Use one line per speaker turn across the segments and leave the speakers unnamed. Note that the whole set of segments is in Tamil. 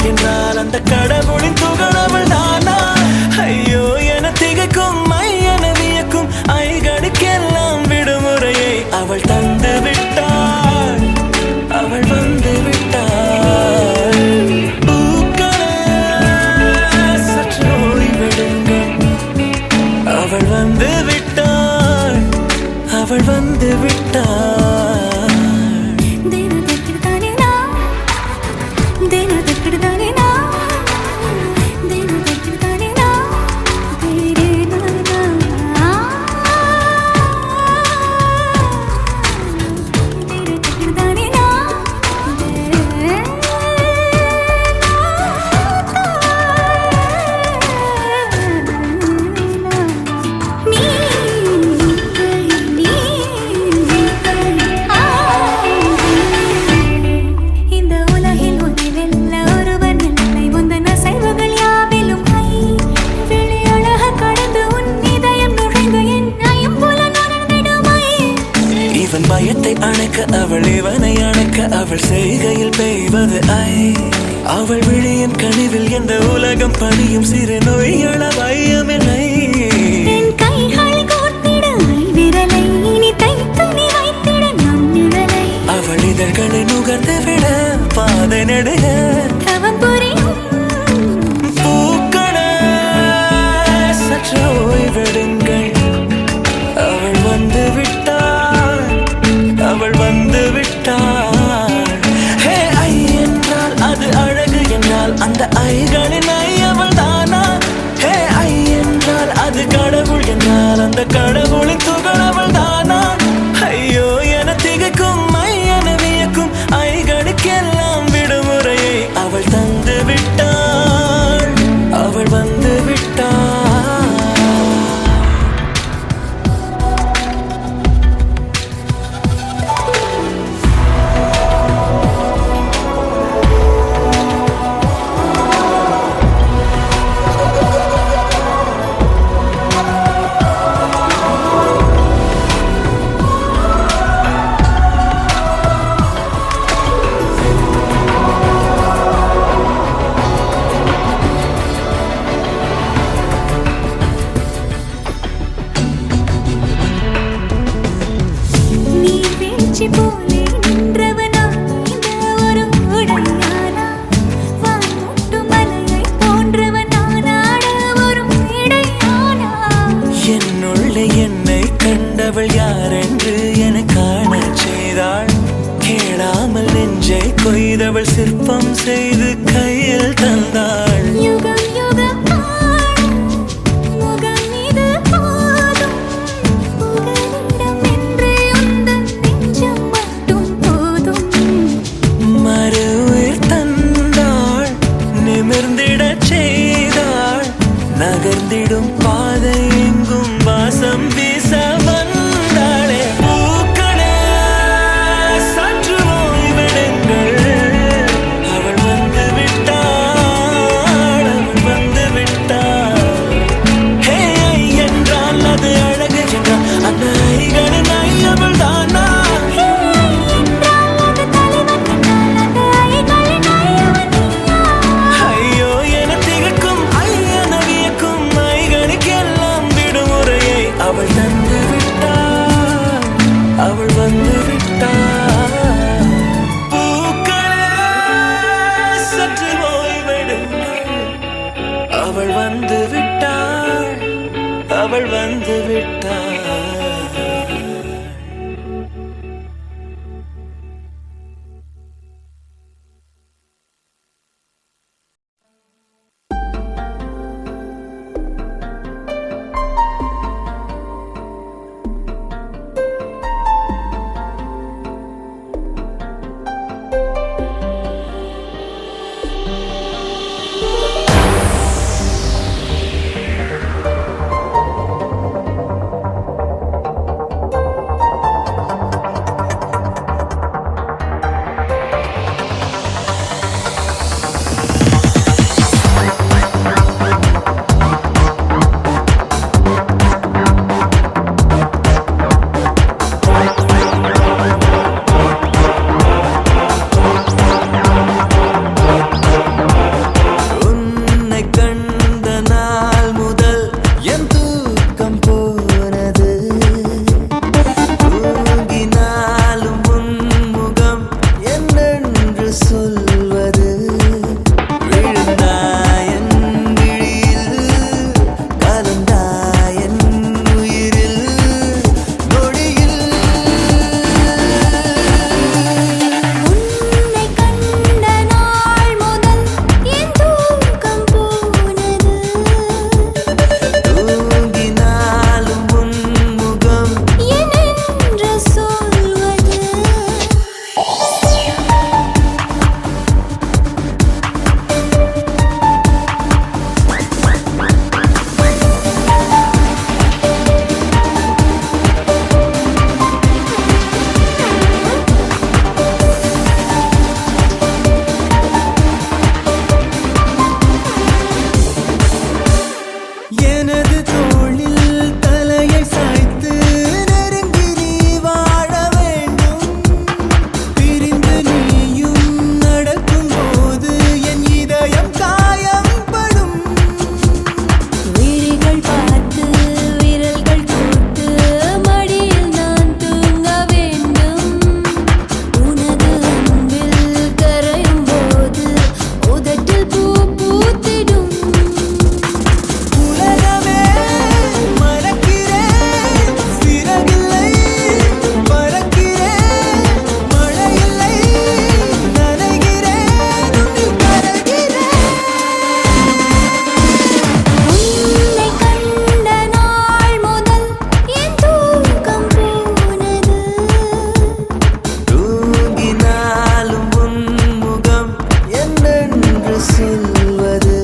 என்றால் அந்த கடவுளின் துகளவள் தானா? ஐயோ என திகைக்கும் என வியக்கும் ஐகளுக்கெல்லாம் விடுமுறையை அவள் தந்து விட்டாள். அவள் வந்து விட்டாள். பூக்களே சற்று ஓய்வெடுங்கள். அவள் வந்து விட்டாள். அவள் வந்து விட்டாள். பயத்தை அணைக்க அவள் இவனை அணைக்க அவள் செய்கையில் பெய்வது ஐ. அவள் விழியின் கனிவில் எந்த உலகம் பணியும் சிறு நோய்கள பயமில்லை. அவள் இதழ்களை நுகர்ந்து விட பாதை நடுக பூக்களே சற்று ஓய்வெடுங்கள். அவள் வந்து விட்டாள். அவள் வந்து விட்டாள். ஹே ஐ என்றால் அது அழகு என்றால் அந்த ஐகளின் ஐ அவள் தானா? ஹே ஐ என்றால் அது கடவுள் என்றால் அந்த கடவுளின் துகள் அவள் தானா? ஐயோ என திகைக்கும் என வியக்கும் ஐகளுக்கெல்லாம் விடுமுறையை அவள் தந்து விட்டாள். அவள் வந்து விட்டாள். என்னை கண்டவள் யாரென்று என காண செய்தாள். கேளாமல் நெஞ்சை கொய்தவள் சிற்பம் செய்து கையில் தந்தாள். மறு உயிர் தந்தாள். நிமிர்ந்திடச் செய்தாள். நகர்ந்திடும் பாதை எங்கும் வாசம் வீச வந்தாளே. பூக்களே சற்று ஓய்வெடுங்கள். அவள் வந்து விட்டாள். அவள் வந்து விட்டாள். ஹே ஐ என்றால் அது அழகு என்றால் அந்த ஐகளின் ஐ அவள் தானா? ஐயோ என திகைக்கும் என வியக்கும் ஐகளுக்கெல்லாம் விடுமுறையை அவள் தந்து விட்டாள். அவள் வந்து விட்டாள். பூக்களே சற்று ஓய்வெடுங்கள். அவள் வந்து விட்டாள். அவள் வந்து விட்டாள். சொல்வது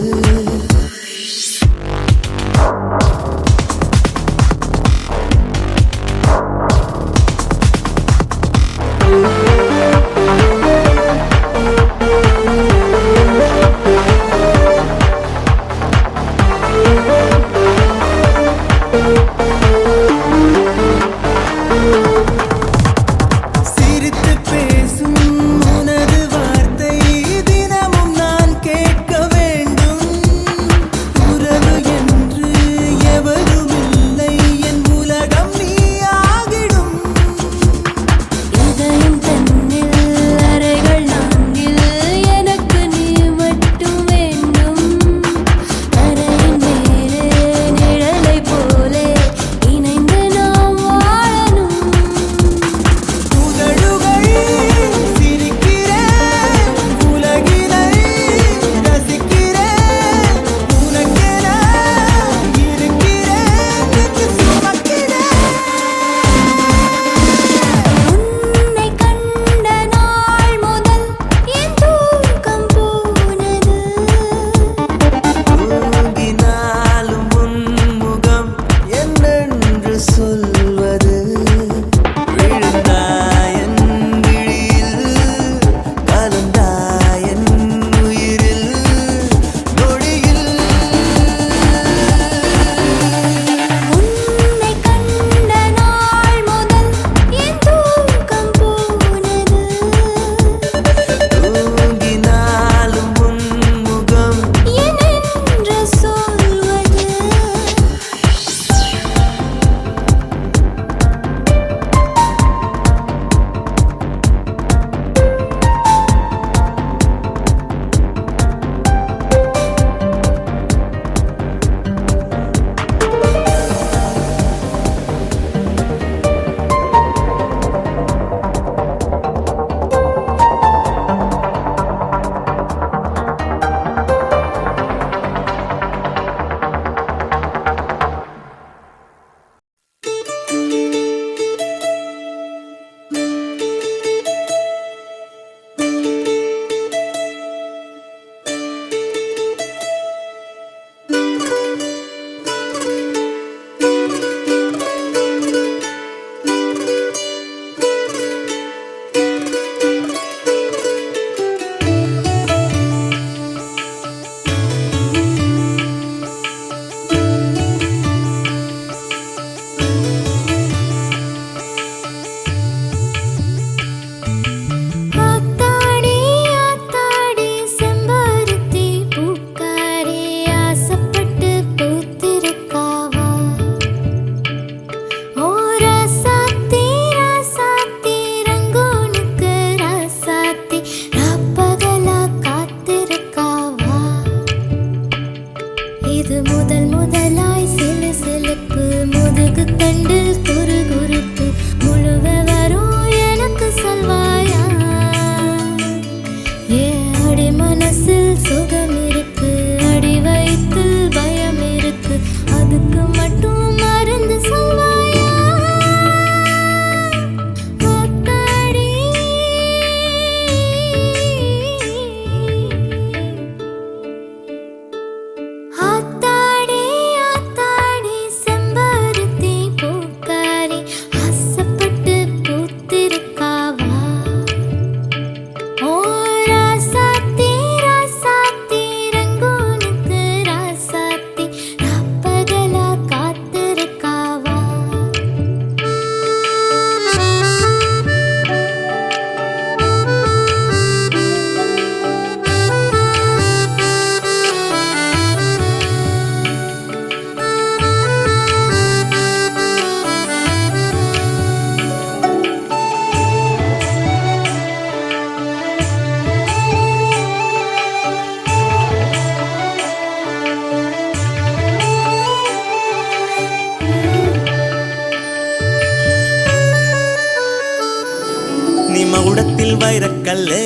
மகுடத்தில் வைரக்கல்லு,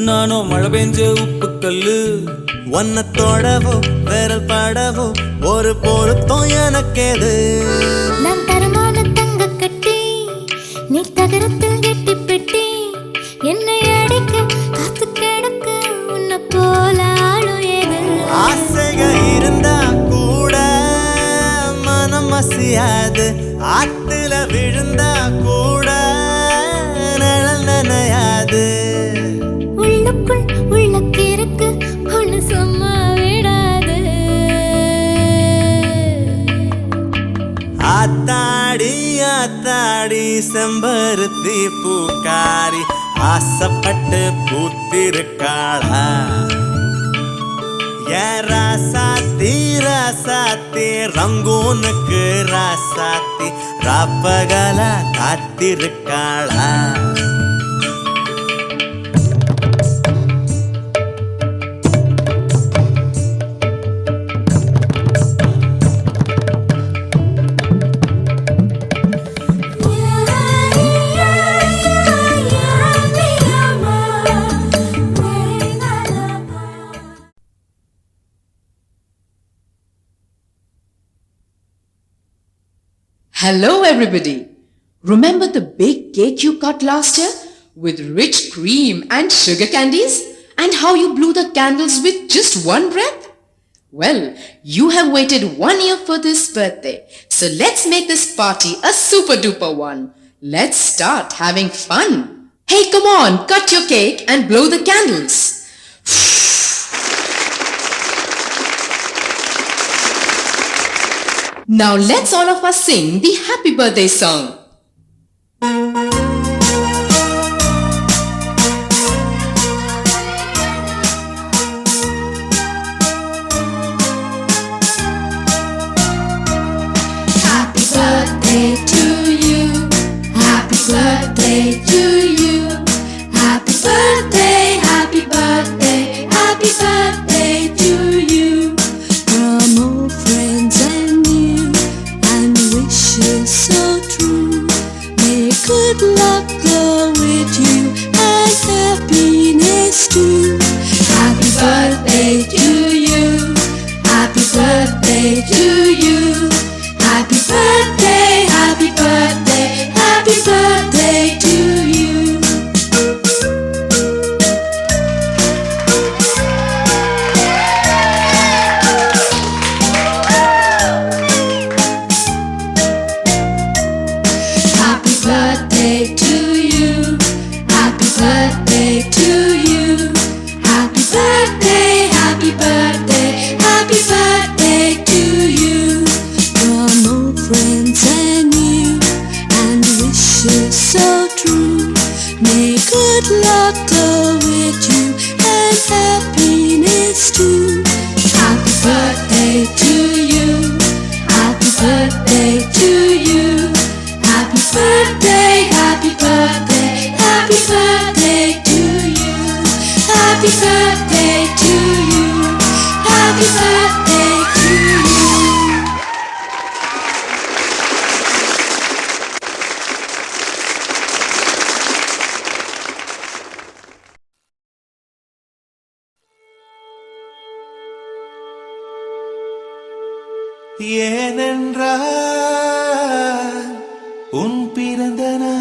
நானோ மழை பெஞ்ச உப்பு கல்லு. ஒன்ன தோடவோ விரல் பாடவோ ஒரு பொருத்தம் எனக்கேது.
நான் தரமான தங்க கட்டி, நீ தகரத்தில் கெட்டி பெட்டி. என்னை அடிக்க காத்து கிடக்க உன்னை போல
அசையாது ஆத்துல விழுந்தா கூட நிழல் நனையாது
உள்ளுக்குள் உள்ளக்கிருக்கு ஒண்ணு சும்மா விடாது
ஆத்தாடி ஆத்தாடி செம்பருத்தி பூக்காரி ஆசைப்பட்டு பூத்திருக்காளா ராசாத்தி ராசாத்தி ரங்கூனுக்கு ராசாத்தி ராப்பகல காத்திருக்காளா
Hello everybody! Remember the big cake you cut last year with rich cream and sugar candies? And how you blew the candles with just one breath? Well, you have waited 1 year for this birthday. So let's make this party a super duper one. Let's start having fun. Hey, come on, cut your cake and blow the candles. Now let's all of us sing the happy birthday song.
Happy birthday to you. Happy birthday to you. Happy birthday, happy birthday, happy birthday to you. From old friends and new, and wishes so true. May good luck go with you and happiness too. Happy birthday to you. Happy birthday to you. Happy birthday, happy birthday, happy birthday to you. Happy birthday to you. Happy birthday to you. Happy birthday, happy birthday, happy birthday to you. From old friends and new, and wishes so true. May good luck go with you and happiness too. Happy birthday to you. Happy birthday to you. Happy birthday, happy birthday, happy birthday to you. Happy birthday to you. Happy birthday to you.
ஏனென்றால் உன் பிறந்த நாள்